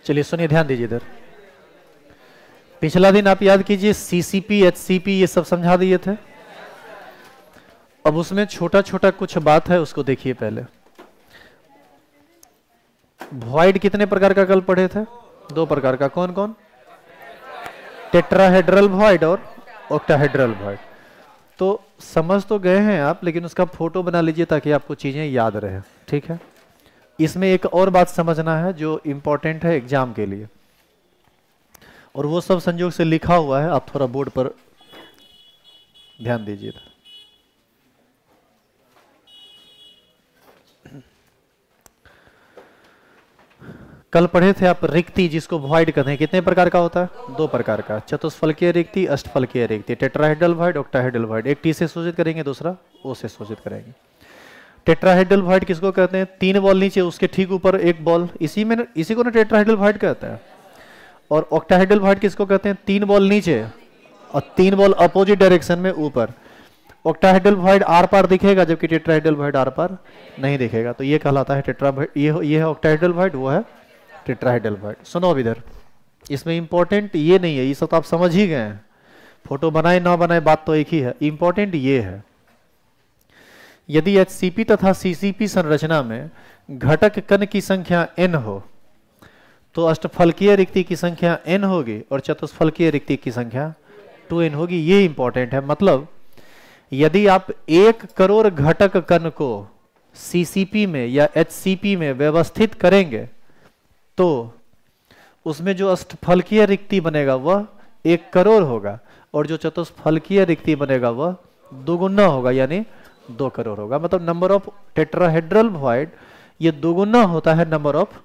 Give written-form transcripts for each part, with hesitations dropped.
चलिए सुनिए, ध्यान दीजिए इधर। पिछला दिन आप याद कीजिए सीसीपी एचसीपी ये सब समझा दिए थे। अब उसमें छोटा छोटा कुछ बात है, उसको देखिए पहले। वॉइड कितने प्रकार का कल पढ़े थे? 2 प्रकार का। कौन कौन? टेट्राहेड्रल वॉइड और ऑक्टाहेड्रल वॉइड। तो समझ तो गए हैं आप, लेकिन उसका फोटो बना लीजिए ताकि आपको चीजें याद रहे। ठीक है। इसमें एक और बात समझना है जो इंपॉर्टेंट है एग्जाम के लिए, और वो सब संयोग से लिखा हुआ है, आप थोड़ा बोर्ड पर ध्यान दीजिए। कल पढ़े थे आप रिक्ति, जिसको वॉइड कहते हैं, कितने प्रकार का होता है? 2 प्रकार का। चतुष्फलकीय रिक्ति, अष्टफलकीय रिक्ति। Tetrahedral void, octahedral void. एक टी से सूचित करेंगे, दूसरा ओ से सूचित करेंगे। टेट्राहेड्रल वॉइड किसको कहते हैं? 3 बॉल नीचे, उसके ठीक ऊपर एक बॉल, इसी को ना टेट्राहेड्रल वॉइड कहते हैं। और ऑक्टाहेड्रल वॉइड किसको कहते हैं? 3 बॉल नीचे और 3 बॉल अपोजिट डायरेक्शन में ऊपर। ऑक्टाहेड्रल वॉइड आर पार दिखेगा, जबकि टेट्राहेड्रल वॉइड आर पार नहीं दिखेगा, तो ये कहलाता है टेट्रा। ये है ऑक्टाहेड्रल वॉइड, वो है टेट्राहेड्रल वॉइड। सुनो अब इधर, इसमें इंपॉर्टेंट ये नहीं है, ये सब तो आप समझ ही गए हैं। फोटो बनाए ना बनाए बात तो एक ही है। इंपॉर्टेंट ये है, यदि एचसीपी तथा सीसीपी संरचना में घटक कण की संख्या n हो तो अष्टफलकीय रिक्ति की संख्या n होगी और चतुष्फलकीय रिक्ति की संख्या 2n होगी। ये इंपॉर्टेंट है। मतलब यदि आप 1 करोड़ घटक कण को सीसीपी में या एचसीपी में व्यवस्थित करेंगे तो उसमें जो अष्टफलकीय रिक्ति बनेगा वह 1 करोड़ होगा, और जो चतुष्फलकीय रिक्ति बनेगा वह 2 गुना होगा, यानी 2 करोड़ होगा। मतलब नंबर ऑफ टेट्राहेड्रल वॉइड ये 2 गुना होता है नंबर ऑफ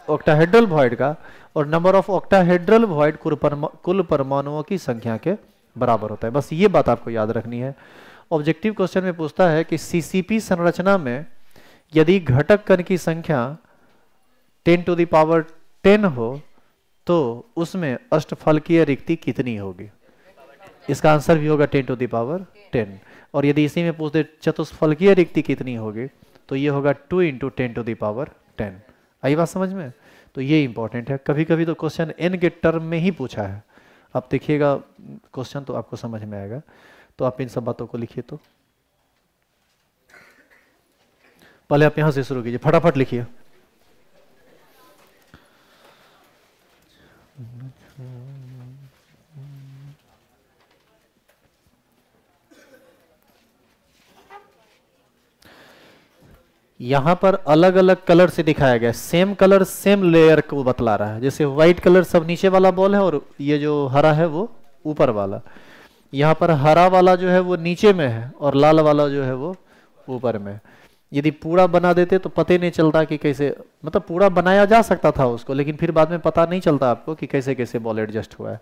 ऑक्टाहेड्रल वॉइड का, और नंबर ऑफ ऑक्टाहेड्रल वॉइड कुल परमाणुओं की संख्या के बराबर होता है। बस ये बात आपको याद रखनी है। ऑब्जेक्टिव क्वेश्चन में पूछता है कि सीसीपी संरचना में यदि घटक कण की संख्या 10 टू द पावर 10 हो तो उसमें अष्टफलकीय रिक्ति कितनी होगी? इसका आंसर भी होगा 10 टू द पावर 10। और यदि इसी में पूछ दे चतुष्फलकीय रिक्ति कितनी होगी तो ये होगा 2 इंटू 10 टू द पावर 10। आई बात समझ में? तो ये इंपॉर्टेंट है। कभी कभी तो क्वेश्चन n के टर्म में ही पूछा है। आप देखिएगा क्वेश्चन तो आपको समझ में आएगा। तो आप इन सब बातों को लिखिए। तो पहले आप यहां से शुरू कीजिए, फटाफट लिखिए। यहां पर अलग अलग कलर से दिखाया गया, सेम कलर सेम लेयर को बतला रहा है। जैसे व्हाइट कलर सब नीचे वाला बॉल है और ये जो हरा है वो ऊपर वाला। यहाँ पर हरा वाला जो है वो नीचे में है और लाल वाला जो है वो ऊपर में। यदि पूरा बना देते तो पता ही नहीं चलता कि कैसे, मतलब पूरा बनाया जा सकता था उसको, लेकिन फिर बाद में पता नहीं चलता आपको कि कैसे कैसे बॉल एडजस्ट हुआ है।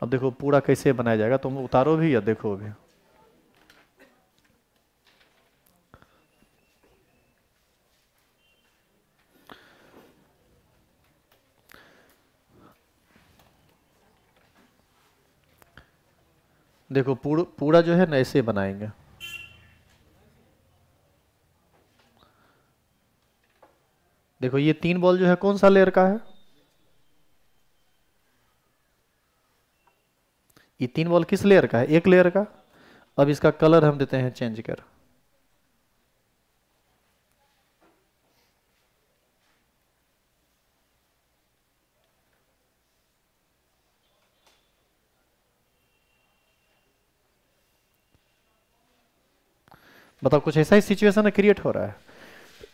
अब देखो पूरा कैसे बनाया जाएगा, तुम उतारो भी या देखो भी। देखो पूरा जो है ना ऐसे बनाएंगे। देखो ये 3 बॉल जो है कौन सा लेयर का है? ये 3 बॉल किस लेयर का है? एक लेयर का। अब इसका कलर हम देते हैं चेंज कर। बताओ कुछ ऐसा ही सिचुएशन क्रिएट हो रहा है।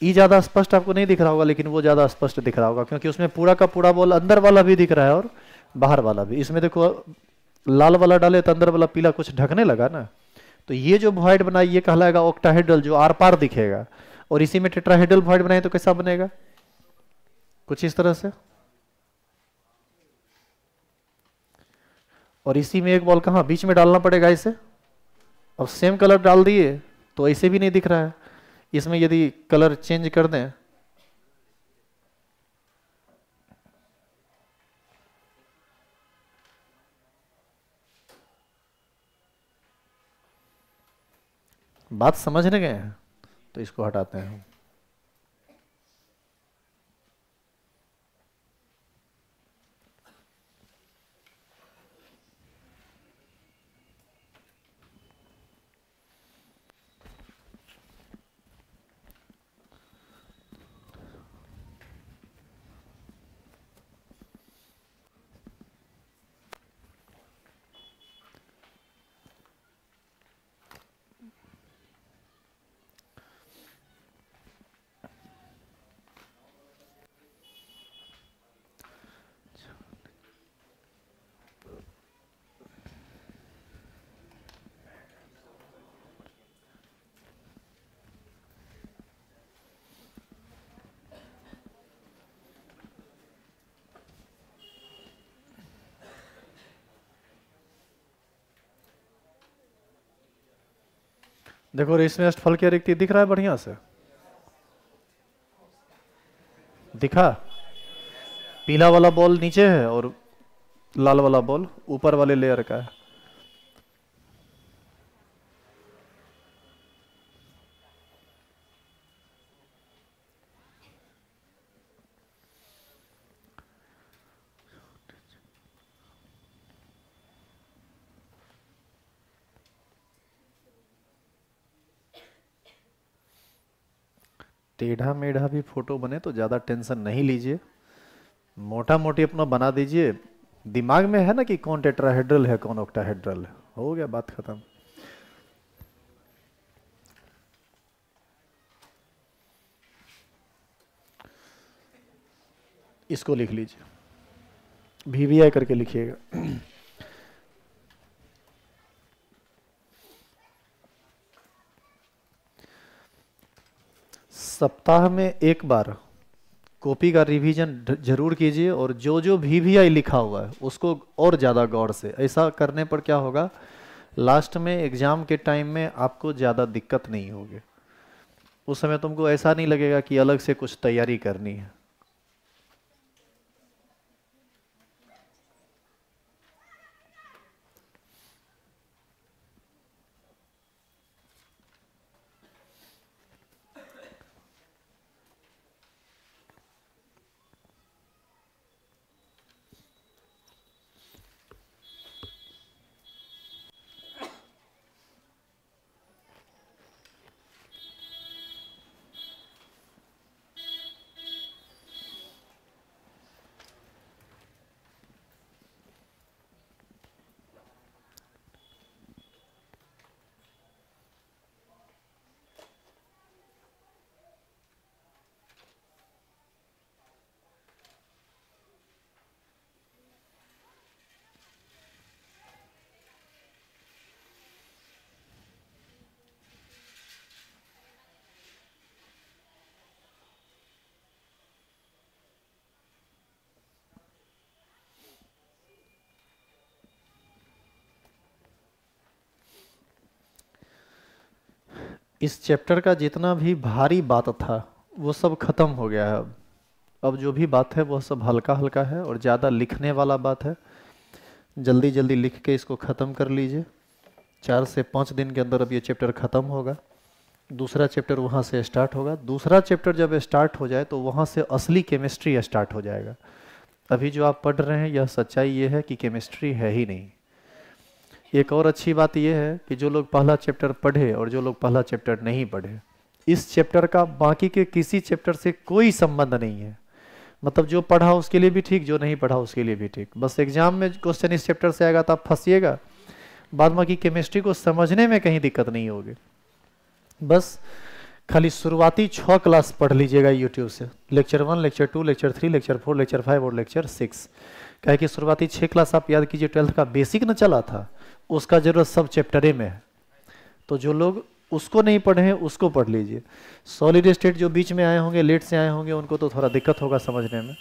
ई ज्यादा स्पष्ट आपको नहीं दिख रहा होगा, लेकिन वो ज्यादा स्पष्ट दिख रहा होगा क्योंकि उसमें पूरा का पूरा बॉल अंदर वाला भी दिख रहा है और बाहर वाला भी। इसमें देखो लाल वाला डाले तो अंदर वाला पीला कुछ ढकने लगा ना, तो ये जो वॉइड बनाई ये कहलाएगा ऑक्टाहेड्रल, जो आर पार दिखेगा। और इसी में टेट्राहेड्रल वॉइड बनाए तो कैसा बनेगा? कुछ इस तरह से। और इसी में एक बॉल कहां बीच में डालना पड़ेगा इसे। अब सेम कलर डाल दिए तो ऐसे भी नहीं दिख रहा है। इसमें यदि कलर चेंज कर दें बात समझने गए हैं तो इसको हटाते हैं। देखो इसमें अष्टफलकीय रिक्ति दिख रहा है बढ़िया से, दिखा? पीला वाला बॉल नीचे है और लाल वाला बॉल ऊपर वाले लेयर का है। टेढ़ा मेढ़ा भी फोटो बने तो ज़्यादा टेंशन नहीं लीजिए, मोटा मोटी अपना बना दीजिए। दिमाग में है ना कि कौन टेट्राहेड्रल है कौन ऑक्टाहेड्रल है, हो गया बात खत्म। इसको लिख लीजिए, VVI करके लिखिएगा। सप्ताह में एक बार कॉपी का रिवीजन जरूर कीजिए, और जो जो VVI लिखा हुआ है उसको और ज़्यादा गौर से। ऐसा करने पर क्या होगा, लास्ट में एग्ज़ाम के टाइम में आपको ज़्यादा दिक्कत नहीं होगी। उस समय तुमको ऐसा नहीं लगेगा कि अलग से कुछ तैयारी करनी है। इस चैप्टर का जितना भी भारी बात था वो सब खत्म हो गया है। अब जो भी बात है वो सब हल्का हल्का है और ज़्यादा लिखने वाला बात है। जल्दी जल्दी लिख के इसको ख़त्म कर लीजिए। 4 से 5 दिन के अंदर अब ये चैप्टर ख़त्म होगा। दूसरा चैप्टर वहाँ से स्टार्ट होगा। दूसरा चैप्टर जब स्टार्ट हो जाए तो वहाँ से असली केमिस्ट्री स्टार्ट हो जाएगा। अभी जो आप पढ़ रहे हैं यह सच्चाई ये है कि केमिस्ट्री है ही नहीं। एक और अच्छी बात यह है कि जो लोग पहला चैप्टर पढ़े और जो लोग पहला चैप्टर नहीं पढ़े, इस चैप्टर का बाकी के किसी चैप्टर से कोई संबंध नहीं है। मतलब जो पढ़ा उसके लिए भी ठीक, जो नहीं पढ़ा उसके लिए भी ठीक। बस एग्जाम में क्वेश्चन इस चैप्टर से आएगा तो आप फंसिएगा, बाद बाकी केमिस्ट्री को समझने में कहीं दिक्कत नहीं होगी। बस खाली शुरुआती 6 क्लास पढ़ लीजिएगा यूट्यूब से, lecture 1, lecture 2, lecture 3, lecture 4, lecture 5 और लेक्चर 6। क्या है कि शुरुआती 6 क्लास आप याद कीजिए, 12th का बेसिक न चला था, उसका जरूरत सब चैप्टरे में है। तो जो लोग उसको नहीं पढ़े हैं उसको पढ़ लीजिए। सॉलिड स्टेट जो बीच में आए होंगे, लेट से आए होंगे, उनको तो थोड़ा दिक्कत होगा समझने में।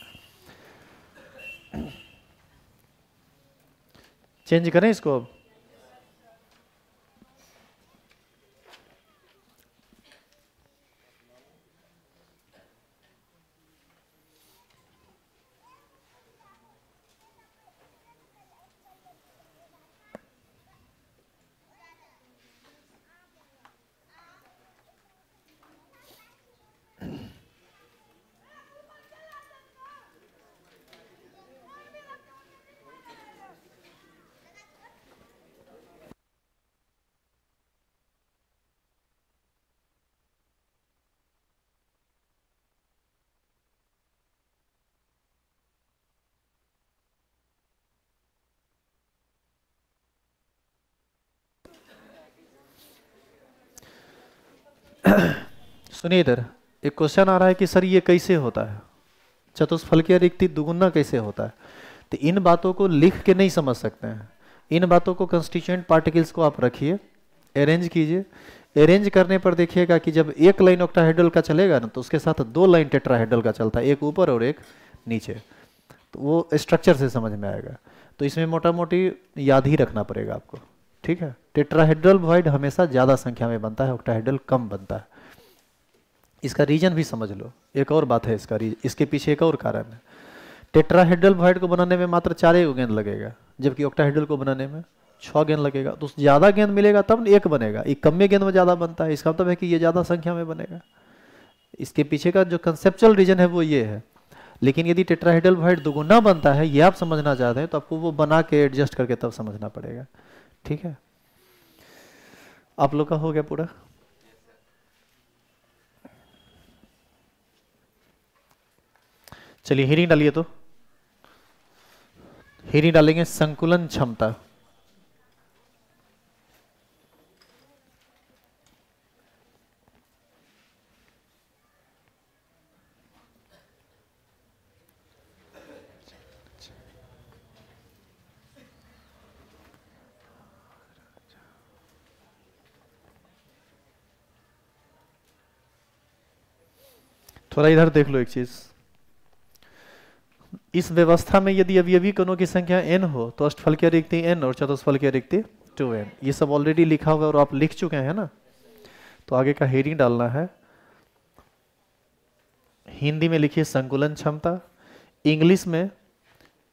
चेंज करें इसको अब। सुनिए इधर, एक क्वेश्चन आ रहा है कि सर ये कैसे होता है, चतुष्फलकीय रिक्ति दुगुना कैसे होता है। तो इन बातों को लिख के नहीं समझ सकते हैं। इन बातों को कंस्टिट्यूएंट पार्टिकल्स को आप रखिए, अरेंज कीजिए। अरेंज करने पर देखिएगा कि जब एक लाइन ऑक्टाहेड्रल का चलेगा ना तो उसके साथ 2 लाइन टेट्राहेड्रल का चलता है, एक ऊपर और एक नीचे। तो वो स्ट्रक्चर से समझ में आएगा। तो इसमें मोटा मोटी याद ही रखना पड़ेगा आपको, ठीक है। टेट्राहेड्रल वॉइड हमेशा ज़्यादा संख्या में बनता है, ऑक्टाहेड्रल कम बनता है। इसका रीजन भी समझ लो, एक और बात है इसका इसके पीछे एक और कारण है। टेट्राहेड्रल वॉइड को बनाने में मात्र 4 गेंद लगेगा, जबकि ऑक्टाहेड्रल को बनाने में 6 गेंद लगेगा। तो ज़्यादा गेंद मिलेगा तब एक बनेगा, एक कम में गेंद में ज़्यादा बनता है, इसका मतलब है कि ये ज़्यादा संख्या में बनेगा। इसके पीछे का जो कंसेप्चुअल रीजन है वो ये है। लेकिन यदि टेट्राहेड्रल वॉइड दुगुना बनता है, ये आप समझना चाहते हैं, तो आपको वो बना के एडजस्ट करके तब समझना पड़ेगा, ठीक है। आप लोग का हो गया पूरा। चलिए हेडिंग डालिए। तो हेडिंग डालेंगे संकुलन क्षमता। थोड़ा इधर देख लो एक चीज, इस व्यवस्था में यदि अवयवी कणों की संख्या n हो तो अष्टफलकीय रिक्ति n और चतुष्फलकीय रिक्ति 2n। ये सब ऑलरेडी लिखा हुआ है और आप लिख चुके हैं ना। तो आगे का हेडिंग डालना है, हिंदी में लिखिए संकुलन क्षमता, इंग्लिश में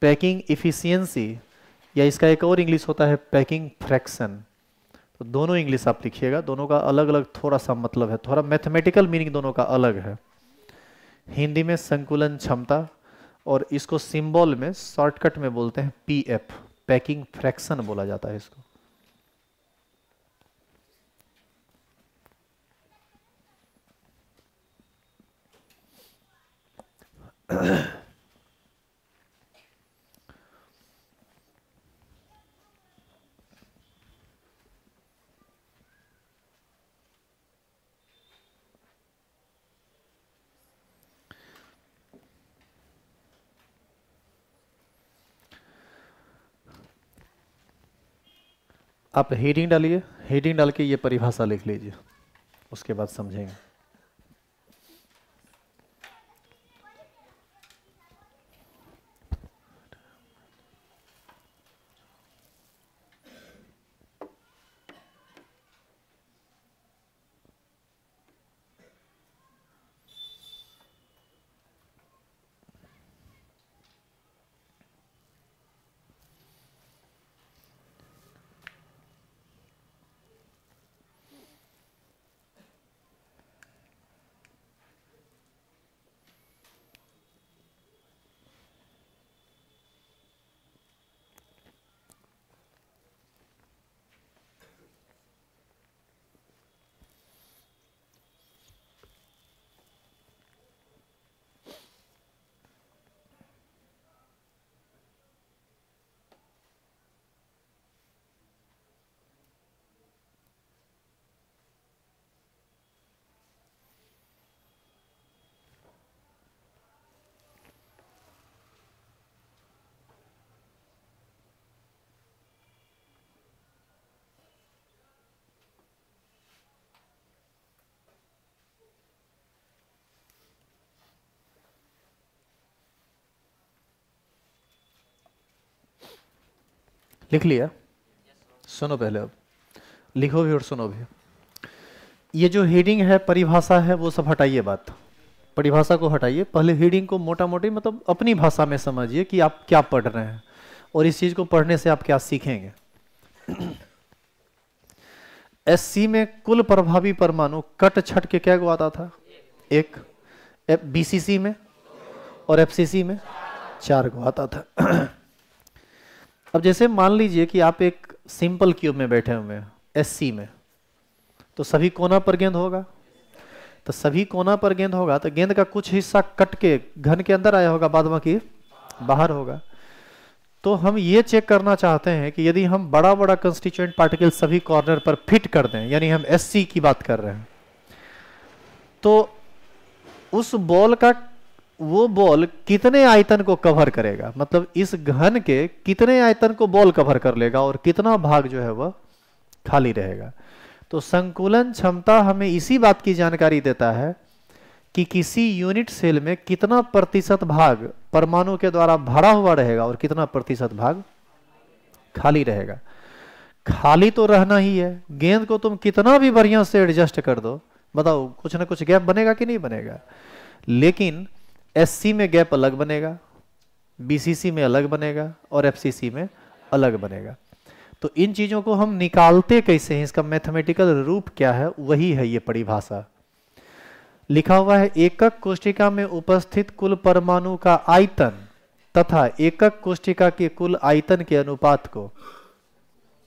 पैकिंग इफिशियंसी, या इसका एक और इंग्लिश होता है पैकिंग फ्रैक्शन। तो दोनों इंग्लिश आप लिखिएगा, दोनों का अलग अलग थोड़ा सा मतलब है, थोड़ा मैथमेटिकल मीनिंग दोनों का अलग है। हिंदी में संकुलन क्षमता, और इसको सिंबल में शॉर्टकट में बोलते हैं पीएफ, पैकिंग फ्रैक्शन बोला जाता है इसको। आप हेडिंग डालिए, हेडिंग डाल के ये परिभाषा लिख लीजिए, उसके बाद समझेंगे। लिख लिया? सुनो पहले, अब लिखो भी और सुनो भी। ये जो हेडिंग है, परिभाषा है, वो सब हटाइए, बात परिभाषा को हटाइए। पहले हेडिंग को मोटा मोटी मतलब अपनी भाषा में समझिए कि आप क्या पढ़ रहे हैं और इस चीज को पढ़ने से आप क्या सीखेंगे। एससी में कुल प्रभावी परमाणु कट छट के क्या को आता था? 1। बीसीसी में और एफसीसी में 4 को आता था। अब जैसे मान लीजिए कि आप एक सिंपल क्यूब में बैठे हुए हैं एससी में, तो सभी कोना पर गेंद होगा। तो सभी कोना पर गेंद होगा तो गेंद का कुछ हिस्सा कट के घन के अंदर आया होगा, बाद बाकी बाहर होगा। तो हम ये चेक करना चाहते हैं कि यदि हम बड़ा बड़ा कंस्टिट्यूएंट पार्टिकल सभी कॉर्नर पर फिट कर दें, यानी हम एससी की बात कर रहे हैं, तो उस बॉल का वो बॉल कितने आयतन को कवर करेगा, मतलब इस घन के कितने आयतन को बॉल कवर कर लेगा और कितना भाग जो है वह खाली रहेगा। तो संकुलन क्षमता हमें इसी बात की जानकारी देता है कि किसी यूनिट सेल में कितना प्रतिशत भाग परमाणु के द्वारा भरा हुआ रहेगा और कितना प्रतिशत भाग खाली रहेगा। खाली तो रहना ही है, गेंद को तुम कितना भी बढ़िया से एडजस्ट कर दो, बताओ कुछ ना कुछ गैप बनेगा कि नहीं बनेगा। लेकिन एससी में गैप अलग बनेगा, बीसीसी में अलग बनेगा और एफसीसी में अलग बनेगा। तो इन चीजों को हम निकालते कैसे हैं, इसका मैथमेटिकल रूप क्या है, वही है ये परिभाषा। लिखा हुआ है एकक कोष्ठिका में उपस्थित कुल परमाणु का आयतन तथा एकक कोष्ठिका के कुल आयतन के अनुपात को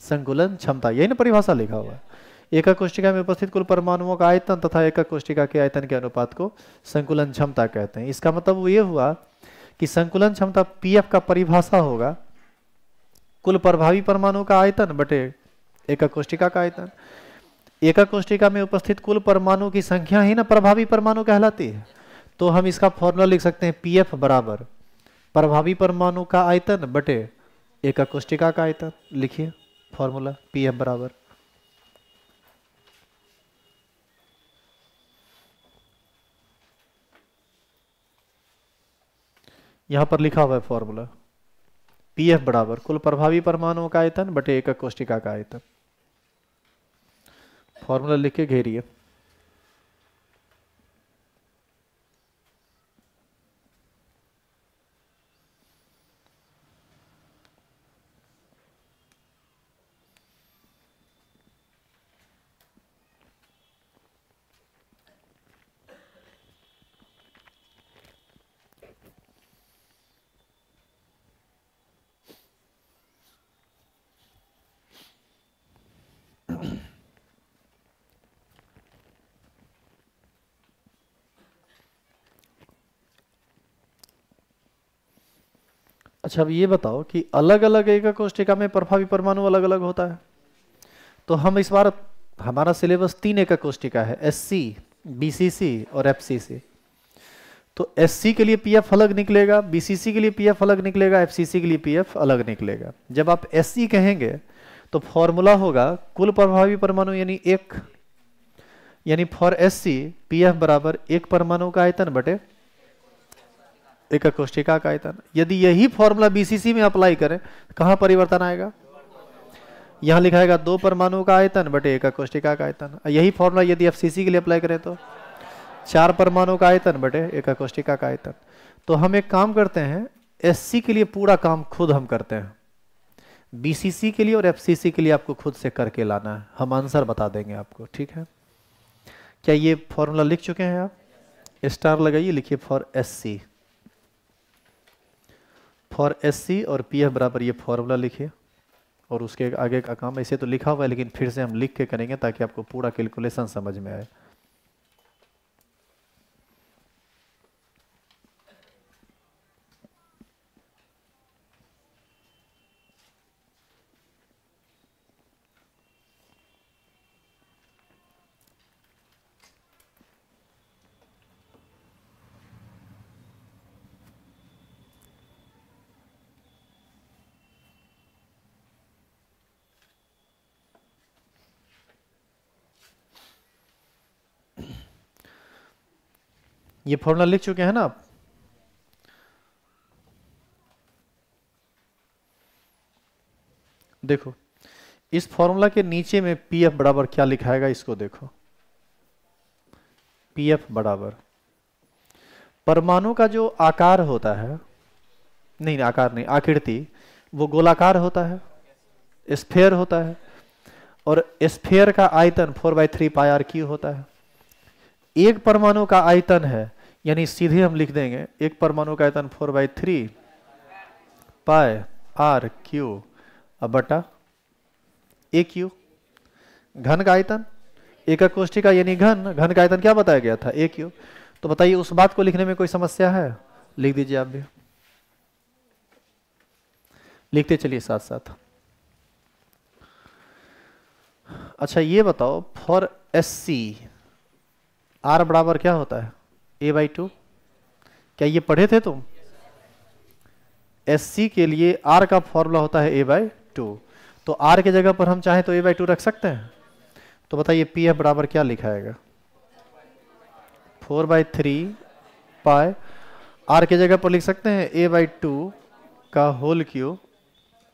संकुलन क्षमता, यही ना परिभाषा लिखा हुआ है। एकक कोष्ठिका में उपस्थित कुल परमाणुओं का आयतन तथा एकक कोष्ठिका के आयतन के अनुपात को संकुलन क्षमता कहते हैं। इसका मतलब वो ये हुआ कि संकुलन क्षमता पीएफ का परिभाषा होगा कुल प्रभावी परमाणु का आयतन बटे एकक कोष्ठिका का आयतन। एकक कोष्ठिका में उपस्थित कुल परमाणु की संख्या ही ना प्रभावी परमाणु कहलाती है। तो हम इसका फॉर्मूला लिख सकते हैं पीएफ बराबर प्रभावी परमाणु का आयतन बटे एकक कोष्ठिका का आयतन। लिखिए फॉर्मूला पीएफ बराबर, यहां पर लिखा हुआ है फॉर्मूला पीएफ बराबर कुल प्रभावी परमाणुओं का आयतन बटे एकक कोष्ठिका का आयतन। फॉर्मूला लिख के घेरिए। अच्छा अब ये बताओ कि अलग अलग एकक कोष्ठिका में प्रभावी परमाणु अलग अलग होता है। तो हम इस बार हमारा सिलेबस 3 एकक कोष्ठिका है, एससी, बीसीसी और एफसीसी। तो एससी के लिए पीएफ अलग निकलेगा, बीसीसी के लिए पीएफ अलग निकलेगा, एफसीसी के लिए पीएफ अलग निकलेगा। जब आप एससी कहेंगे तो फॉर्मूला होगा कुल प्रभावी परमाणु यानी एक, यानी फॉर एससी पीएफ बराबर एक परमाणु का आयतन बटे एकक कोष्ठिका का आयतन। यदि यही फॉर्मूला बीसीसी में अप्लाई करें कहां परिवर्तन आएगा, यहां लिखाएगा दो परमाणु का आयतन बटे एकक कोष्ठिका का आयतन। यही फॉर्मूला यदि एफसीसी के लिए अप्लाई करें तो 4 परमाणु का आयतन बटे एकक कोष्ठिका का आयतन। तो हम एक काम करते हैं, एससी के लिए पूरा काम खुद हम करते हैं, बीसीसी के लिए और एफसीसी के लिए आपको खुद से करके लाना है, हम आंसर बता देंगे आपको, ठीक है। क्या ये फॉर्मूला लिख चुके हैं आप, स्टार लगाइए, लिखिए फॉर एससी, फॉर एससी और पीएफ बराबर ये फॉर्मूला लिखिए और उसके आगे का काम ऐसे तो लिखा हुआ है लेकिन फिर से हम लिख के करेंगे ताकि आपको पूरा कैलकुलेशन समझ में आए। ये फॉर्मूला लिख चुके हैं ना आप, देखो इस फॉर्मूला के नीचे में पीएफ बराबर क्या लिखाएगा, इसको देखो, पीएफ बराबर परमाणु का जो आकार होता है, नहीं आकार नहीं, आकृति, वो गोलाकार होता है, स्फेयर होता है, और स्फेयर का आयतन 4/3 पाई आर क्यू होता है। एक परमाणु का आयतन है, यानी सीधे हम लिख देंगे एक परमाणु का आयतन 4/3 पाई आर क्यू बटा ए क्यू। घन का आयतन, एकक कोष्ठिका यानी घन, घन का आयतन क्या बताया गया था, ए क्यू। तो बताइए उस बात को लिखने में कोई समस्या है, लिख दीजिए आप भी, लिखते चलिए साथ साथ। अच्छा ये बताओ फॉर एससी आर बराबर क्या होता है, a/2। क्या ये पढ़े थे तुम, एससी के लिए आर का फॉर्मूला होता है a/2। तो आर के जगह पर हम चाहें तो a/2 रख सकते हैं। तो बताइए पीएफ बराबर क्या लिखाएगा, 4/3 पाई, आर के जगह पर लिख सकते हैं a/2 का होल क्यूब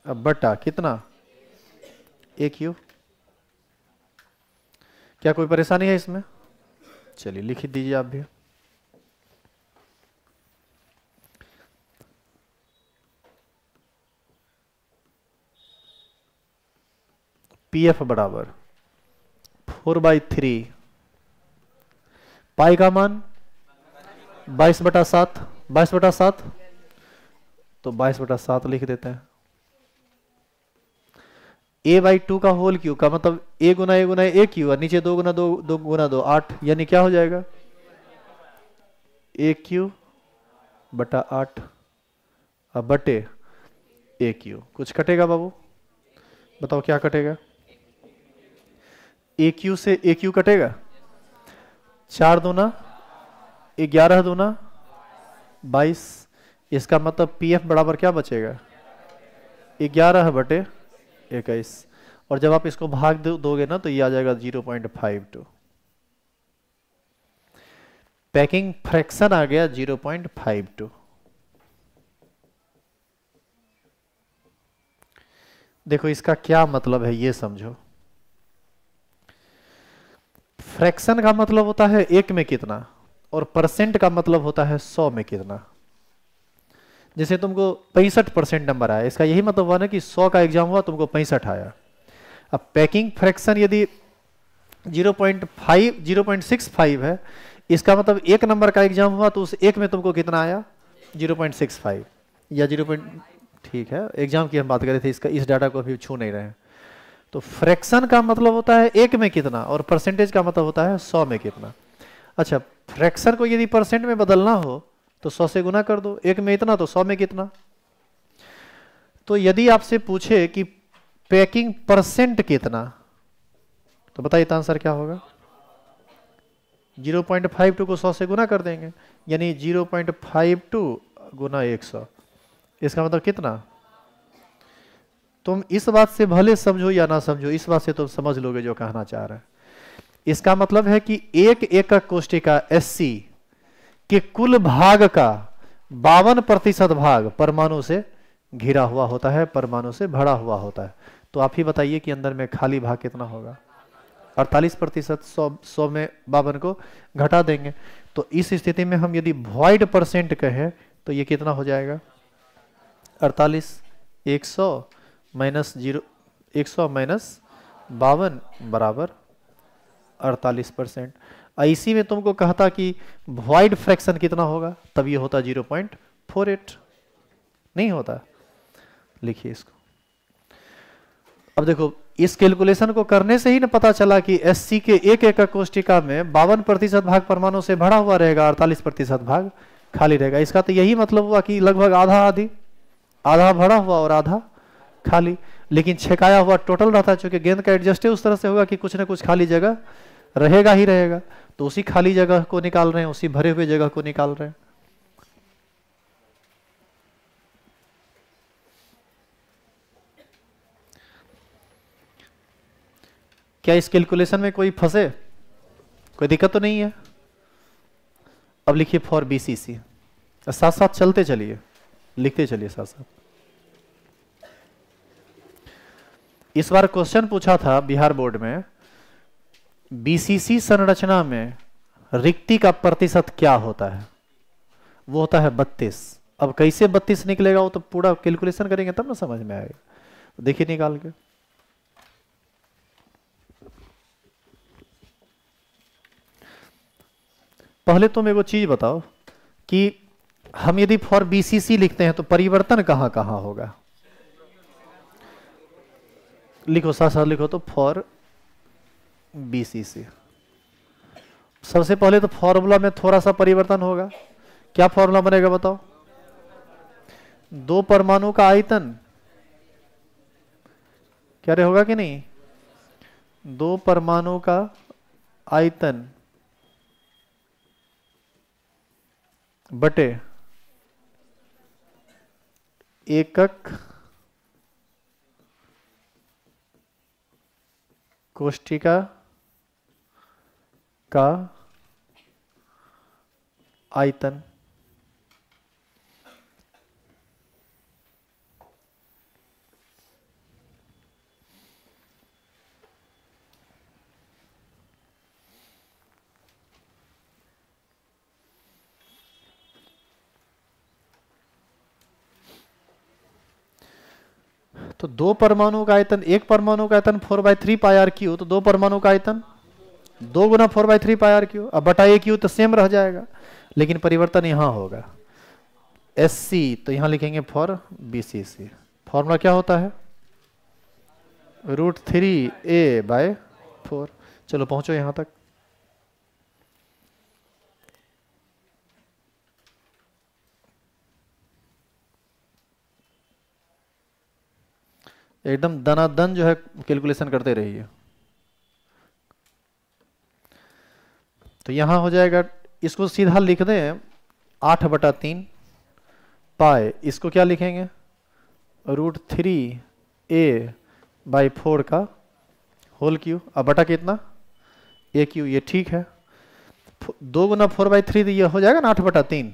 बटा कितना ए क्यू। क्या कोई परेशानी है इसमें? चलिए लिख दीजिए आप भी। पी एफ बराबर 4/3 पाई का मान 22/7, 22/7, तो 22/7 लिख देते हैं। a/2 का होल क्यू का मतलब a Guna a Guna A Q, और नीचे 2 गुना 2 2 गुना 2 8, यानी क्या हो जाएगा? ए क्यू बटा 8 अब बटे ए क्यू। कुछ कटेगा बाबू? बताओ क्या कटेगा? ए क्यू से ए क्यू कटेगा। 4 दूना 11 दूना 22। इसका मतलब पी एफ बराबर क्या बचेगा? 11/21। और जब आप इसको भाग दोगे ना तो ये आ जाएगा 0.52। पैकिंग फ्रैक्शन आ गया 0.52। देखो इसका क्या मतलब है ये समझो। फ्रैक्शन का मतलब होता है एक में कितना, और परसेंट का मतलब होता है 100 में कितना। जैसे तुमको 65% नंबर आया, इसका यही मतलब हुआ ना कि 100 का एग्जाम हुआ तुमको 65 आया। अब पैकिंग फ्रैक्शन यदि 0.65 है, इसका मतलब एक नंबर का एग्जाम हुआ तो उस एक में तुमको कितना आया? 0.65 या 0. ठीक है, एग्जाम की हम बात कर रहे थे, इसका इस डाटा को अभी छू नहीं रहे हैं। तो फ्रैक्शन का मतलब होता है एक में कितना, और परसेंटेज का मतलब होता है 100 में कितना। अच्छा, फ्रैक्शन को यदि परसेंट में बदलना हो तो 100 से गुना कर दो, एक में इतना तो 100 में कितना। तो यदि आपसे पूछे कि पैकिंग परसेंट कितना, तो बताइए आंसर क्या होगा? 0.52 को 100 से गुना कर देंगे, यानी 0.52 गुना 100। इसका मतलब कितना? तुम इस बात से भले समझो या ना समझो, इस बात से तुम समझ लोगे जो कहना चाह रहे हैं। इसका मतलब है कि एक एकक कोष्ठिका एससी के कुल भाग का 52% भाग परमाणु से घिरा हुआ होता है, परमाणु से भरा हुआ होता है। तो आप ही बताइए कि अंदर में खाली भाग कितना होगा? 48%। 100 में 52 को घटा देंगे, तो इस स्थिति में हम यदि वॉइड परसेंट कहें तो ये कितना हो जाएगा? 48। 100 माइनस 0, 100 माइनस 52 बराबर 48%। इसी में तुमको कहता कि वॉइड फ्रैक्शन कितना होगा, तब ये होता 0.48, नहीं होता। लिखिए इसको। अब देखो इस कैलकुलेशन को करने से ही ना पता चला कि एससी के एक एकक कोष्ठिका में 52% भाग परमाणु से भरा हुआ रहेगा, 48% भाग खाली रहेगा। इसका तो यही मतलब हुआ कि लगभग आधा आधी, आधा भरा हुआ और आधा खाली। लेकिन छेकाया हुआ टोटल रहता है, चूंकि गेंद का एडजस्ट उस तरह से होगा कि कुछ ना कुछ खाली जगह रहेगा ही रहेगा। तो उसी खाली जगह को निकाल रहे हैं, उसी भरे हुए जगह को निकाल रहे हैं। क्या इस कैलकुलेशन में कोई फंसे? कोई दिक्कत तो नहीं है? अब लिखिए फॉर बीसीसी, साथ साथ चलते चलिए, लिखते चलिए साथ साथ। इस बार क्वेश्चन पूछा था बिहार बोर्ड में, बीसीसी संरचना में रिक्ति का प्रतिशत क्या होता है? वो होता है 32। अब कैसे 32 निकलेगा वो तो पूरा कैलकुलेशन करेंगे तब ना समझ में आएगा। तो देखिए निकाल के। पहले तुम एगो चीज बताओ कि हम यदि फॉर बीसीसी लिखते हैं तो परिवर्तन कहां कहां होगा? लिखो साथ साथ लिखो, तो फॉर बीसीसी सबसे पहले तो फॉर्मूला में थोड़ा सा परिवर्तन होगा। क्या फॉर्मूला बनेगा बताओ? दो परमाणु का आयतन, क्या रे होगा कि नहीं? दो परमाणु का आयतन बटे एकक कोष्ठिका का आयतन। तो दो परमाणु का आयतन, एक परमाणु का आयतन 4/3 पाई आर क्यू, तो दो परमाणु का आयतन 2 गुना 4/3 पाई आर क्यू। अब बटा ए क्यू तो सेम रह जाएगा, लेकिन परिवर्तन यहां होगा। एस सी तो यहां लिखेंगे for B C C. Formula क्या होता है? √3a/4। चलो पहुंचो यहां तक। एकदम दनादन जो है कैलकुलेशन करते रहिए। तो यहां हो जाएगा, इसको सीधा लिख दें 8/3 पाए, इसको क्या लिखेंगे? √3a/4 का होल क्यू। अब बटा कितना? ए क्यू। ये ठीक है। 2 गुना 4/3 ये हो जाएगा ना 8/3।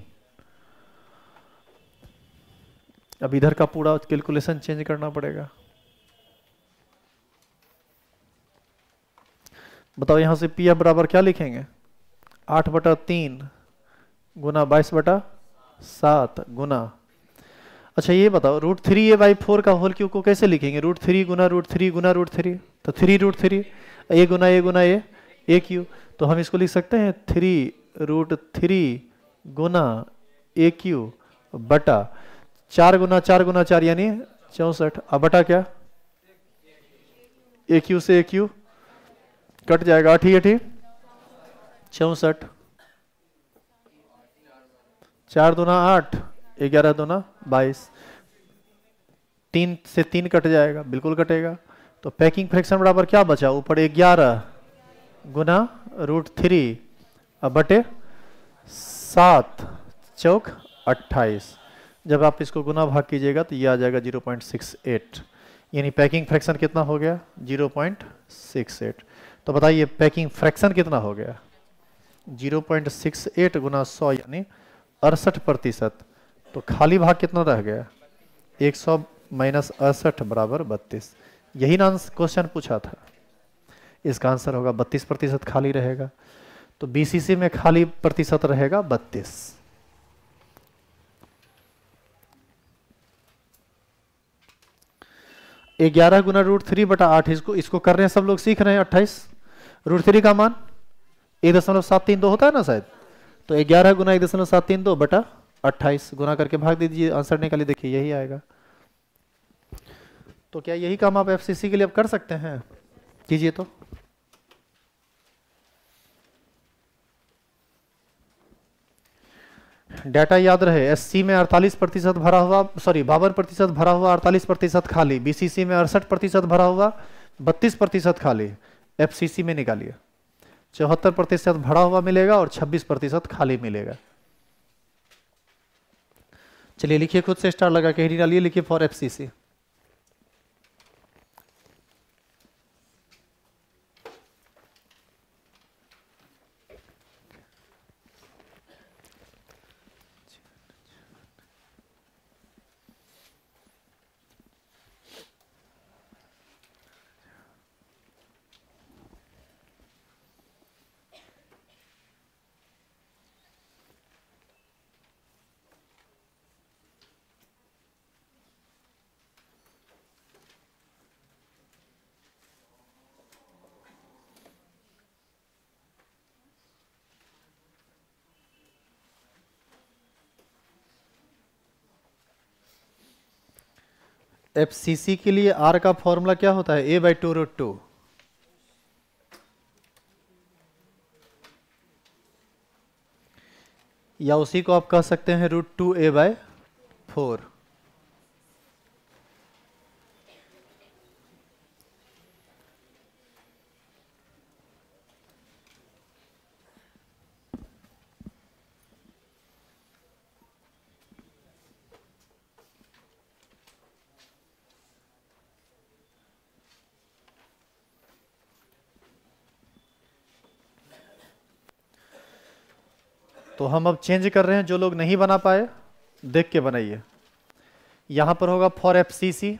अब इधर का पूरा कैलकुलेशन चेंज करना पड़ेगा। बताओ यहां से पी एफ बराबर क्या लिखेंगे? 8/3 गुना 22/7 गुना, अच्छा ये बताओ √3a/4 का होल क्यू को कैसे लिखेंगे? √3 गुना √3 गुना √3, तो 3√3 ए गुना ए गुना ए क्यू। तो हम इसको लिख सकते हैं 3√3 गुना ए क्यू बटा 4 गुना 4 गुना 4 यानी 64। अब बटा क्या? ए क्यू से ए क्यू कट जाएगा, 8 8 64, 4 दूना 8, 11 दूना 22, 3 से 3 कट जाएगा, बिल्कुल कटेगा। तो पैकिंग फ्रैक्शन बराबर क्या बचा? ऊपर 11 गुना √3 अब बटे 7 चौक 28। जब आप इसको गुना भाग कीजिएगा तो ये आ जाएगा 0.68, यानी पैकिंग फ्रैक्शन कितना हो गया? 0.68। तो बताइए पैकिंग फ्रैक्शन कितना हो गया? 0.68 गुना 100 यानी 68%। तो खाली भाग कितना रह गया? 100 माइनस 68 बराबर 32। यही ना क्वेश्चन पूछा था। इसका आंसर होगा 32% खाली रहेगा। तो बीसीसी में खाली प्रतिशत रहेगा 32। एक 11 गुना √3/8, इसको कर रहे हैं सब लोग, सीख रहे हैं। 28 √3 का मान 1.732 होता है ना शायद, तो 11 गुना 1.732 बटा 28 गुना करके भाग दीजिए, आंसर निकालिए, देखिए यही आएगा। तो क्या यही काम आप एफसीसी के लिए अब कर सकते हैं? कीजिए तो। डाटा याद रहे, एससी में 48% भरा हुआ, सॉरी 52% भरा हुआ, 48% खाली। बीसीसी में 68% भरा हुआ, 32% खाली। एफसीसी में निकालिए 74% भरा हुआ मिलेगा और 26% खाली मिलेगा। चलिए लिखिए, खुद से स्टार लगा के ही डालिए, लिखिए फॉर एफसीसी। एफसीसी के लिए आर का फॉर्मूला क्या होता है? a/2√2। या उसी को आप कह सकते हैं √2a/4। तो हम अब चेंज कर रहे हैं, जो लोग नहीं बना पाए देख के बनाइए। यहां पर होगा फॉर एफसीसी,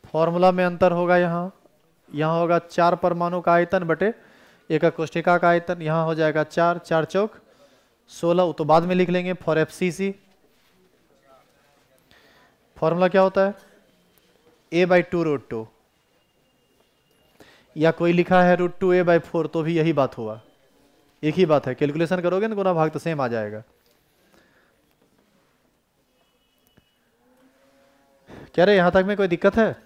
फॉर्मूला में अंतर होगा। यहां होगा 4 परमाणु का आयतन बटे एक कोष्ठिका का आयतन। यहां हो जाएगा 4 4 चौक 16, तो बाद में लिख लेंगे फॉर एफसीसी। फॉर्मूला क्या होता है? a/2√2, या कोई लिखा है √2a/4 तो भी यही बात हुआ, एक ही बात है। कैलकुलेशन करोगे ना गुना भाग तो सेम आ जाएगा। क्या रे यहां तक में कोई दिक्कत है?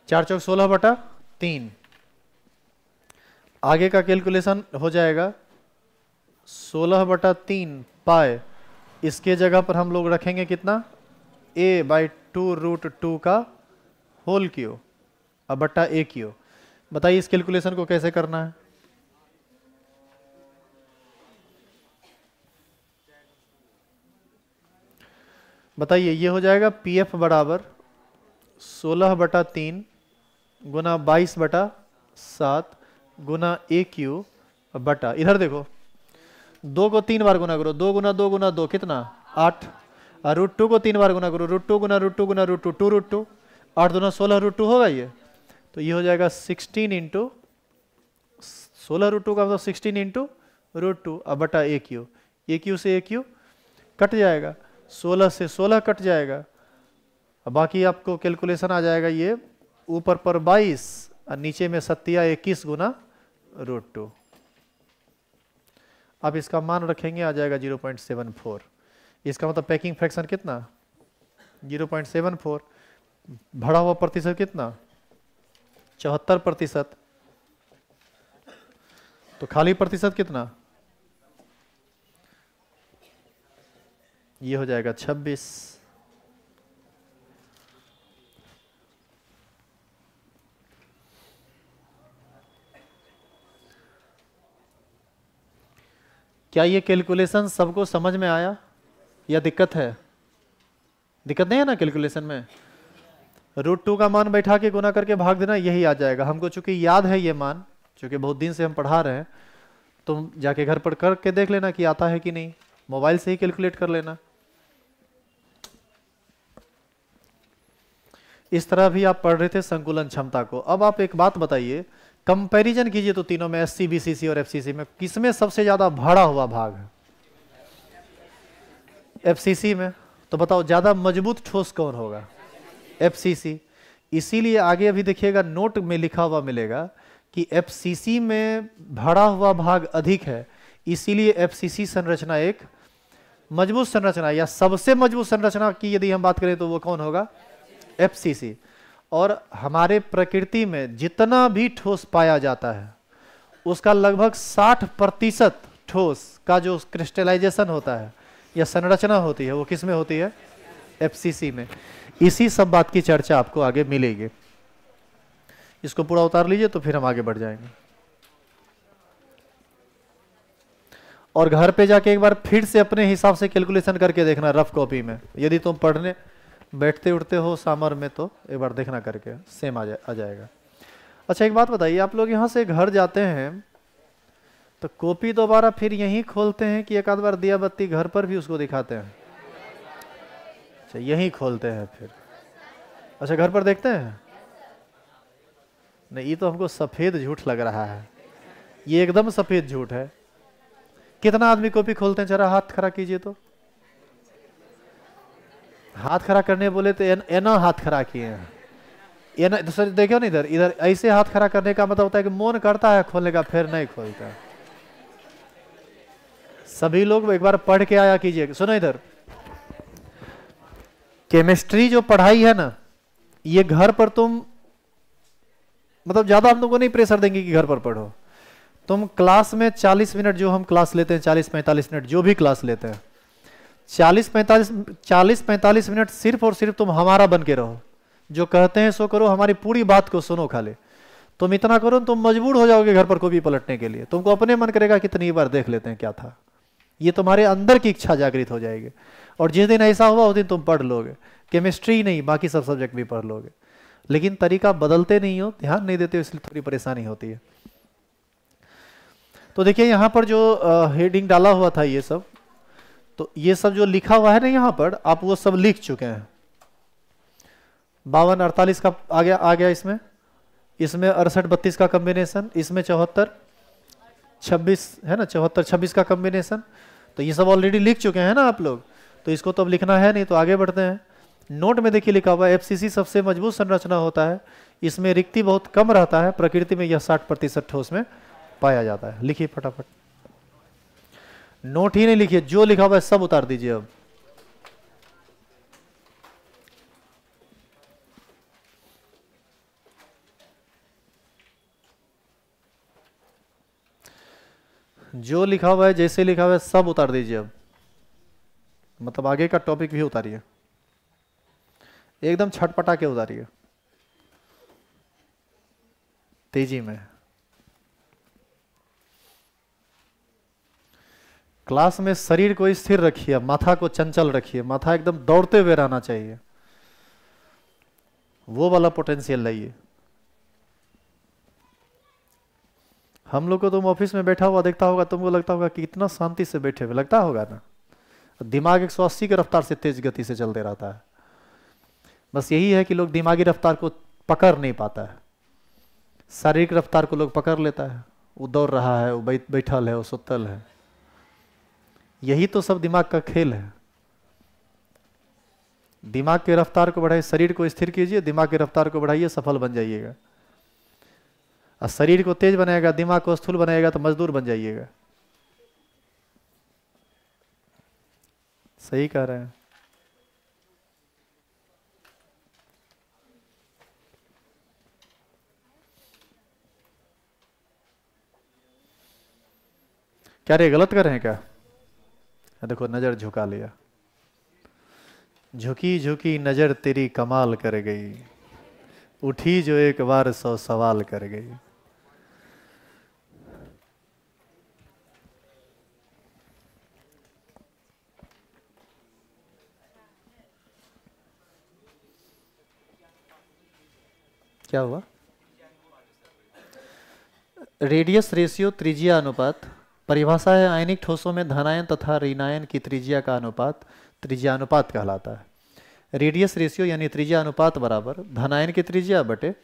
4 चौक 16/3। आगे का कैलकुलेशन हो जाएगा 16/3 पाए, इसके जगह पर हम लोग रखेंगे कितना, a/2√2 का होल क्यू अब बट्टा a क्यू। बताइए इस कैलकुलेशन को कैसे करना है? बताइए, ये हो जाएगा pf बराबर 16/3 गुना 22/7 गुना a क्यू बटा, इधर देखो 2 को 3 बार गुना करो, 2 गुना 2 गुना 2 कितना 8, और √2 को 3 बार गुना करो, √2 गुना √2 गुना √2 2√2, 8 दूना 16 √2 होगा ये, तो ये हो जाएगा 16 इंटू 16 √2 का मतलब 16 इंटू √2 अब बटा ए क्यू से ए क्यू कट जाएगा, 16 से 16 कट जाएगा, अब बाकी आपको कैलकुलेशन आ जाएगा ये ऊपर पर 22 और नीचे में 21 गुना √2। अब इसका मान रखेंगे, आ जाएगा 0.74। इसका मतलब पैकिंग फ्रैक्शन कितना 0.74, भरा हुआ प्रतिशत कितना 74%, तो खाली प्रतिशत कितना, ये हो जाएगा 26। क्या ये कैलकुलेशन सबको समझ में आया या दिक्कत है? दिक्कत नहीं है ना कैलकुलेशन में? √2 का मान बैठा के गुना करके भाग देना, यही आ जाएगा। हमको चूंकि याद है ये मान, चूंकि बहुत दिन से हम पढ़ा रहे हैं, तुम जाके घर पर करके देख लेना कि आता है कि नहीं, मोबाइल से ही कैलकुलेट कर लेना। इस तरह भी आप पढ़ रहे थे संकुलन क्षमता को। अब आप एक बात बताइए, कंपैरिजन कीजिए तो तीनों में एससी, बीसीसी और एफसीसी में किसमें सबसे ज्यादा भरा हुआ भाग है? एफसीसी में। तो बताओ ज्यादा मजबूत ठोस कौन होगा? एफसीसी। इसीलिए आगे अभी देखिएगा नोट में लिखा हुआ मिलेगा कि एफसीसी में भरा हुआ भाग अधिक है, इसीलिए एफसीसी संरचना एक मजबूत संरचना, या सबसे मजबूत संरचना की यदि हम बात करें तो वो कौन होगा? एफसीसी। और हमारे प्रकृति में जितना भी ठोस पाया जाता है उसका लगभग 60% ठोस का जो क्रिस्टलाइजेशन होता है या संरचना होती है वो किस में होती है? एफसीसी में। इसी सब बात की चर्चा आपको आगे मिलेगी। इसको पूरा उतार लीजिए तो फिर हम आगे बढ़ जाएंगे। और घर पे जाके एक बार फिर से अपने हिसाब से कैलकुलेशन करके देखना रफ कॉपी में, यदि तुम पढ़ने बैठते उठते हो समर में तो एक बार देखना करके, सेम आ जाएगा। अच्छा एक बात बताइए, आप लोग यहाँ से घर जाते हैं तो कॉपी दोबारा फिर यहीं खोलते हैं कि एक आध बार दिया बत्ती घर पर भी उसको दिखाते हैं? अच्छा यहीं खोलते हैं फिर। अच्छा घर पर देखते हैं? नहीं, ये तो हमको सफेद झूठ लग रहा है, ये एकदम सफेद झूठ है। कितना आदमी कॉपी खोलते हैं? जरा हाथ खड़ा कीजिए तो। हाथ खड़ा करने बोले तो एना हाथ खड़ा किए हैं, एना दूसरे देखो ना, इधर इधर ऐसे हाथ खड़ा करने का मतलब होता है कि मन करता है खोलने का, फिर नहीं खोलता। सभी लोग एक बार पढ़ के आया कीजिए। सुनो इधर, केमिस्ट्री जो पढ़ाई है ना, ये घर पर तुम मतलब ज्यादा हम लोगों को नहीं प्रेशर देंगे कि घर पर पढ़ो। तुम क्लास में 40 मिनट जो हम क्लास लेते हैं, 40-45 मिनट जो भी क्लास लेते हैं, 40-45 मिनट सिर्फ और सिर्फ तुम हमारा बन के रहो, जो कहते हैं सो करो, हमारी पूरी बात को सुनो खाली। तुम इतना करो तुम मजबूर हो जाओगे घर पर कॉपी पलटने के लिए, तुमको अपने मन करेगा कितनी बार देख लेते हैं क्या था। ये तुम्हारे अंदर की इच्छा जागृत हो जाएगी, और जिस दिन ऐसा हुआ उस दिन तुम पढ़ लोगे। केमिस्ट्री नहीं, बाकी सब सब्जेक्ट भी पढ़ लोगे, लेकिन तरीका बदलते नहीं हो, ध्यान नहीं देते हो, इसलिए थोड़ी परेशानी होती है। तो देखिए यहाँ पर जो हेडिंग डाला हुआ था ये सब, तो ये सब जो लिखा हुआ है ना यहाँ पर, आप वो सब लिख चुके हैं। 52-48 का आ गया इसमें 68-32 का कॉम्बिनेशन, इसमें 74-26 है ना, 74-26 का कॉम्बिनेशन। तो ये सब ऑलरेडी लिख चुके हैं ना आप लोग, तो इसको तो अब लिखना है नहीं, तो आगे बढ़ते हैं। नोट में देखिए लिखा हुआ है एफसीसी सबसे मजबूत संरचना होता है, इसमें रिक्ति बहुत कम रहता है, प्रकृति में यह 60% ठोस में पाया जाता है। लिखिए फटाफट, नोट ही नहीं लिखिए, जो लिखा हुआ है सब उतार दीजिए। अब जो लिखा हुआ है, जैसे लिखा हुआ है सब उतार दीजिए। अब मतलब आगे का टॉपिक भी उतारिए, एकदम छटपटा के उतारिए, तेजी में। क्लास में शरीर को स्थिर रखिए, माथा को चंचल रखिए, माथा एकदम दौड़ते हुए रहना चाहिए, वो वाला पोटेंशियल लाइए। हम लोग को तुम ऑफिस में बैठा हुआ देखता होगा, तुमको लगता होगा कि कितना शांति से बैठे हुए, लगता होगा ना। दिमाग 180 की रफ्तार से तेज गति से चलते रहता है। बस यही है कि लोग दिमागी रफ्तार को पकड़ नहीं पाता है, शारीरिक रफ्तार को लोग पकड़ लेता है। वो दौड़ रहा है, वो बैठल है, वो सुतल है, यही तो सब दिमाग का खेल है। दिमाग की रफ्तार को बढ़ाइए, शरीर को स्थिर कीजिए, दिमाग की रफ्तार को बढ़ाइए, सफल बन जाइएगा। और शरीर को तेज बनाएगा, दिमाग को स्थूल बनाएगा तो मजदूर बन जाइएगा। सही कह रहे हैं। क्या रे, गलत कर रहे हैं क्या? देखो नजर झुका लिया, झुकी झुकी नजर तेरी कमाल कर गई, उठी जो एक बार 100 सवाल कर गई। क्या हुआ? रेडियस रेशियो त्रिज्या अनुपात, परिभाषा है आयनिक ठोसों में धनायन तथा ऋणायन की त्रिज्या का अनुपात त्रिज्या अनुपात कहलाता है। रेडियस रेशियो यानी त्रिज्या अनुपात बराबर धनायन की त्रिज्या बटे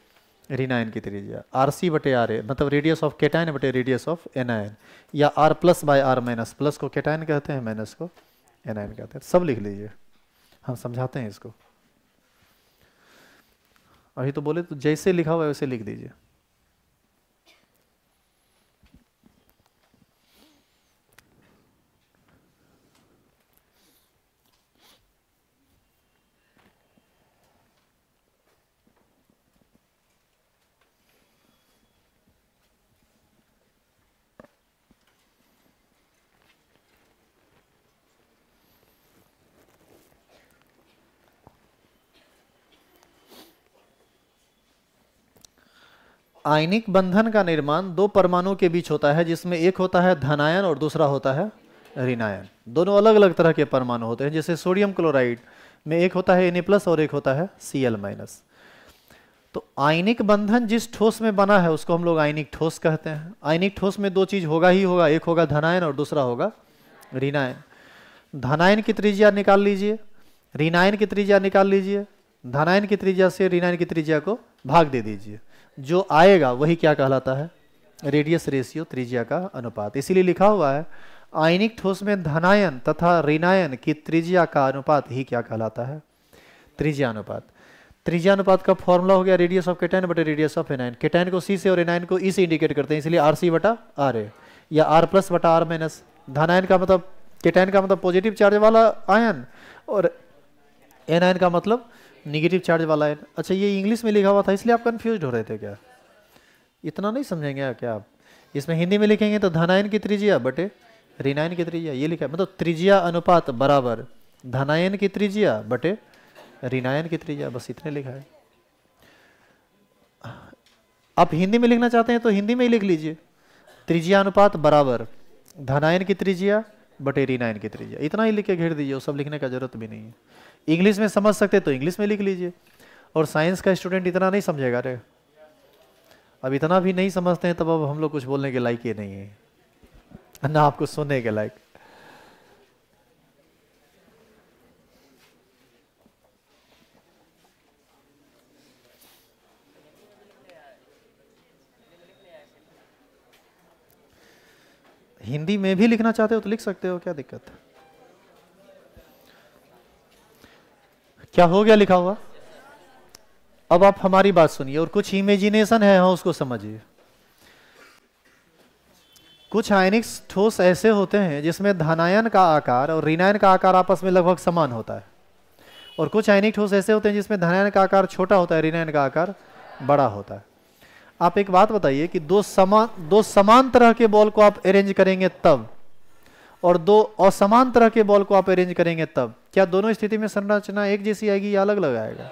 ऋणायन की त्रिज्या, RC बटे RA, मतलब रेडियस ऑफ केटायन बटे रेडियस ऑफ एनायन, या R plus by R minus, plus को केटायन कहते हैं, माइनस को एनायन कहते हैं। सब लिख लीजिए, हम समझाते हैं इसको। अभी तो बोले तो जैसे लिखा हुआ है वैसे लिख दीजिए। आयनिक बंधन का निर्माण दो परमाणुओं के बीच होता है, जिसमें एक होता है धनायन और दूसरा होता है ऋणायन। दोनों अलग अलग तरह के परमाणु होते हैं। जैसे सोडियम क्लोराइड में एक होता है Na+ और एक होता है Cl-। तो आयनिक बंधन जिस ठोस में बना है उसको हम लोग आयनिक ठोस कहते हैं। आयनिक ठोस में दो चीज होगा ही होगा, एक होगा धनायन और दूसरा होगा ऋणायन। धनायन की त्रिज्या निकाल लीजिए, ऋणायन की त्रिज्या निकाल लीजिए, धनायन की त्रिज्या से ऋणायन की त्रिज्या को भाग दे दीजिए, जो आएगा वही क्या कहलाता है? रेडियस रेशियो त्रिज्या का अनुपात। इसीलिए लिखा हुआ है आयनिक ठोस में धनायन तथा ऋणायन की त्रिज्या का अनुपात ही क्या कहलाता है? त्रिज्या अनुपात। त्रिज्या अनुपात का फॉर्मूला हो गया रेडियस ऑफ केटायन बटे रेडियस ऑफ एनायन। केटायन को C से और एनायन को E से इंडिकेट करते हैं, इसलिए RC बटा RA या R+ बटा R माइनस। धनायन का मतलब, केटायन का मतलब पॉजिटिव चार्ज वाला आयन और एनायन का मतलब निगेटिव चार्ज वाला आयन। अच्छा, ये इंग्लिश में लिखा हुआ था इसलिए आप कंफ्यूज हो रहे थे क्या? इतना नहीं समझेंगे क्या आप? इसमें हिंदी में लिखेंगे तो धनायन की त्रिज्या बटे ऋणायन की त्रिज्या, ये लिखा है। मतलब त्रिज्या अनुपात बराबर धनायन की त्रिज्या बटे ऋणायन की त्रिज्या, बस इतने लिखा है। आप हिंदी में लिखना चाहते हैं तो हिंदी में ही लिख लीजिए, त्रिज्या अनुपात बराबर धनायन की त्रिज्या बटे ऋणायन की त्रिज्या, इतना ही लिख के घेर दीजिए। वो सब लिखने का जरूरत भी नहीं है। इंग्लिश में समझ सकते तो इंग्लिश में लिख लीजिए। और साइंस का स्टूडेंट इतना नहीं समझेगा रे, अब इतना भी नहीं समझते हैं, तब अब हम लोग कुछ बोलने के लायक ही नहीं है ना, आपको सुनने के लायक। हिंदी में भी लिखना चाहते हो तो लिख सकते हो, क्या दिक्कत है? क्या हो गया लिखा हुआ? अब आप हमारी बात सुनिए और कुछ इमेजिनेशन है, हाँ उसको समझिए। कुछ आयनिक ठोस ऐसे होते हैं जिसमें धनायन का आकार और ऋणायन का आकार आपस में लगभग समान होता है, और कुछ आयनिक ठोस ऐसे होते हैं जिसमें धनायन का आकार छोटा होता है, ऋणायन का आकार बड़ा होता है। आप एक बात बताइए कि दो समान तरह के बॉल को आप अरेंज करेंगे तब, और दो असमान तरह के बॉल को आप अरेंज करेंगे तब, क्या दोनों स्थिति में संरचना एक जैसी आएगी या अलग अलग आएगा?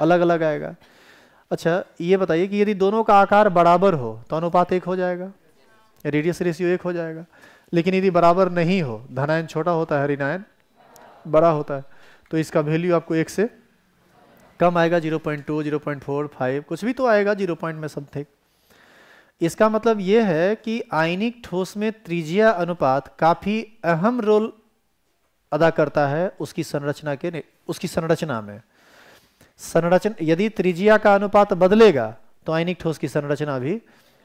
अलग अलग आएगा। अच्छा ये बताइए कि यदि दोनों का आकार बराबर हो तो अनुपात एक हो जाएगा, रेडियस रेशियो एक हो जाएगा। लेकिन यदि बराबर नहीं हो, धनायन छोटा होता है, ऋणायन बड़ा होता है, तो इसका वैल्यू आपको एक से कम आएगा, 0.2, 0.4, 5 कुछ भी तो आएगा, 0 पॉइंट में समथिंग। इसका मतलब यह है कि आयनिक ठोस में त्रिज्या अनुपात काफी अहम रोल अदा करता है उसकी संरचना में। यदि त्रिज्या का अनुपात बदलेगा तो आयनिक ठोस की संरचना भी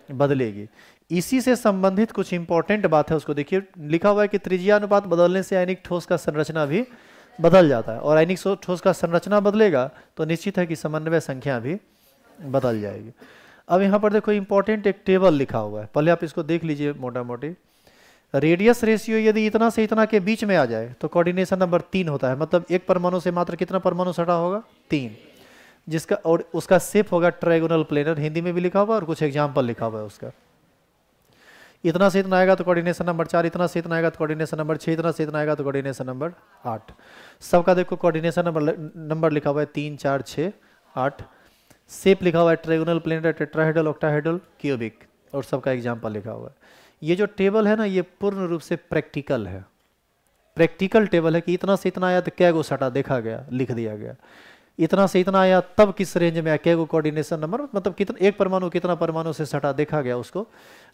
बदलेगी। इसी से संबंधित कुछ इंपॉर्टेंट बात है, उसको देखिए। लिखा हुआ है कि त्रिज्या अनुपात बदलने से आयनिक ठोस का संरचना भी बदल जाता है, और आयनिक ठोस का संरचना बदलेगा तो निश्चित है कि समन्वय संख्या भी बदल जाएगी। अब यहाँ पर देखो इंपॉर्टेंट एक टेबल लिखा हुआ है, पहले आप इसको देख लीजिए मोटा मोटी। रेडियस रेशियो यदि इतना से इतना के बीच में आ जाए तो कोऑर्डिनेशन नंबर 3 होता है, मतलब एक परमाणु से मात्र कितना परमाणु सटा होगा? 3, जिसका और उसका शेप होगा ट्रायगोनल प्लेनर, हिंदी में भी लिखा हुआ और कुछ एग्जाम्पल लिखा हुआ है उसका। इतना से इतना आएगा तो कोऑर्डिनेशन नंबर 4, इतना से इतना आएगा तो कोऑर्डिनेशन नंबर 6, इतना से इतना आएगा तो कोऑर्डिनेशन नंबर 8। सबका देखो कोऑर्डिनेशन नंबर लिखा हुआ है 3, 4, 6, 8। शेप लिखा हुआ है trigonal planar, tetrahedral, octahedral, cubic, और सबका एग्जाम्पल लिखा हुआ है। ये जो टेबल है ना, ये पूर्ण रूप से प्रैक्टिकल है, प्रैक्टिकल टेबल है कि इतना से इतना आया तो क्या गो सटा देखा गया, लिख दिया गया। इतना से इतना आया तब किस रेंज में आया, क्या गो कोऑर्डिनेशन नंबर, मतलब कितना एक परमाणु कितना परमाणु से सटा देखा गया, उसको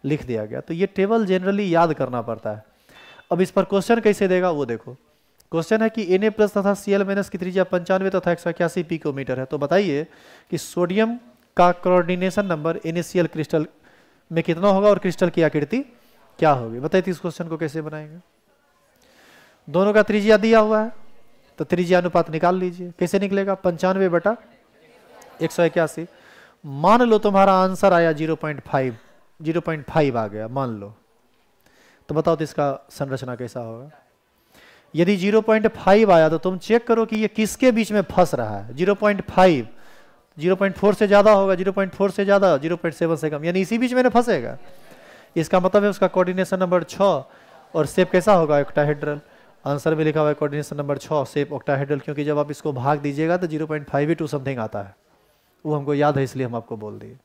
लिख दिया गया। तो ये टेबल जनरली याद करना पड़ता है। अब इस पर क्वेश्चन कैसे देगा वो देखो। क्वेश्चन है कि Na+ तथा Cl- की त्रिज्या 95 तथा 181 पिकोमीटर है, तो बताइए कि सोडियम का कोऑर्डिनेशन नंबर NaCl क्रिस्टल में कितना होगा और क्रिस्टल की आकृति क्या होगी? बताइए इस क्वेश्चन को कैसे बनाएंगे। दोनों का त्रिज्या दिया हुआ है तो त्रिज्या अनुपात निकाल लीजिए। कैसे निकलेगा? 95/181। मान लो तुम्हारा आंसर आया 0.5 आ गया मान लो, तो बताओ तो इसका संरचना कैसा होगा। यदि 0.5 आया तो तुम चेक करो कि ये किसके बीच में फंस रहा है। 0.5 0.4 से ज्यादा होगा, 0.4 से ज्यादा, 0.7 से कम, यानी इसी बीच में फंसेगा। इसका मतलब है उसका कोऑर्डिनेशन नंबर 6 और शेप कैसा होगा? ऑक्टाहेड्रल। आंसर में लिखा हुआ है कोऑर्डिनेशन नंबर 6 शेप ऑक्टाहेड्रल, क्योंकि जब आप इसको भाग दीजिएगा तो 0.52 समथिंग आता है, वो हमको याद है इसलिए हम आपको बोल दिए।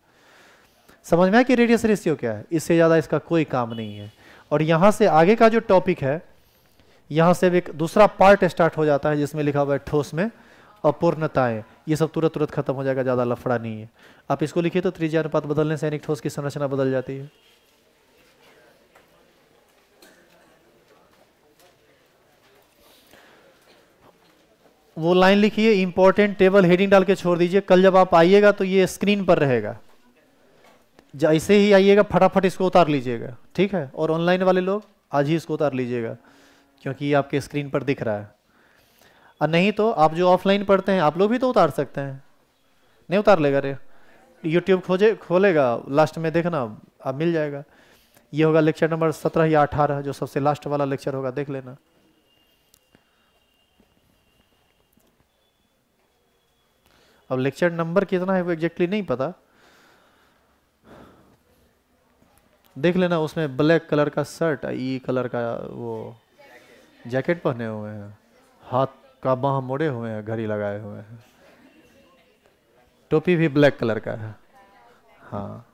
समझ में आया कि रेडियस रेशियो क्या है? इससे ज्यादा इसका कोई काम नहीं है। और यहां से आगे का जो टॉपिक है, यहां से एक दूसरा पार्ट स्टार्ट हो जाता है जिसमें लिखा हुआ है ठोस में अपूर्णताएं। ये सब तुरंत तुरंत खत्म हो जाएगा, ज्यादा लफड़ा नहीं है। आप इसको लिखिए तो त्रिज्या अनुपात बदलने से आयनिक ठोस की संरचना बदल जाती है। वो लाइन लिखिए, इंपॉर्टेंट टेबल हेडिंग डाल के छोड़ दीजिए। कल जब आप आइएगा तो ये स्क्रीन पर रहेगा, जैसे ही आइएगा फटाफट इसको उतार लीजिएगा, ठीक है। और ऑनलाइन वाले लोग आज ही इसको उतार लीजिएगा, क्योंकि ये आपके स्क्रीन पर दिख रहा है। और नहीं तो आप जो ऑफलाइन पढ़ते हैं आप लोग भी तो उतार सकते हैं। नहीं उतार लेगा रे, यूट्यूब खोलेगा, लास्ट में देखना अब मिल जाएगा। ये होगा लेक्चर नंबर 17 या 18, जो सबसे लास्ट वाला लेक्चर होगा, देख लेना। अब लेक्चर नंबर कितना है वो एग्जैक्टली नहीं पता, देख लेना। उसमें ब्लैक कलर का शर्ट, ई कलर का वो जैकेट पहने हुए हैं, हाथ का बाह मोड़े हुए हैं, घड़ी लगाए हुए हैं, टोपी भी ब्लैक कलर का है। हाँ,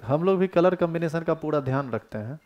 हम लोग भी कलर कॉम्बिनेशन का पूरा ध्यान रखते हैं।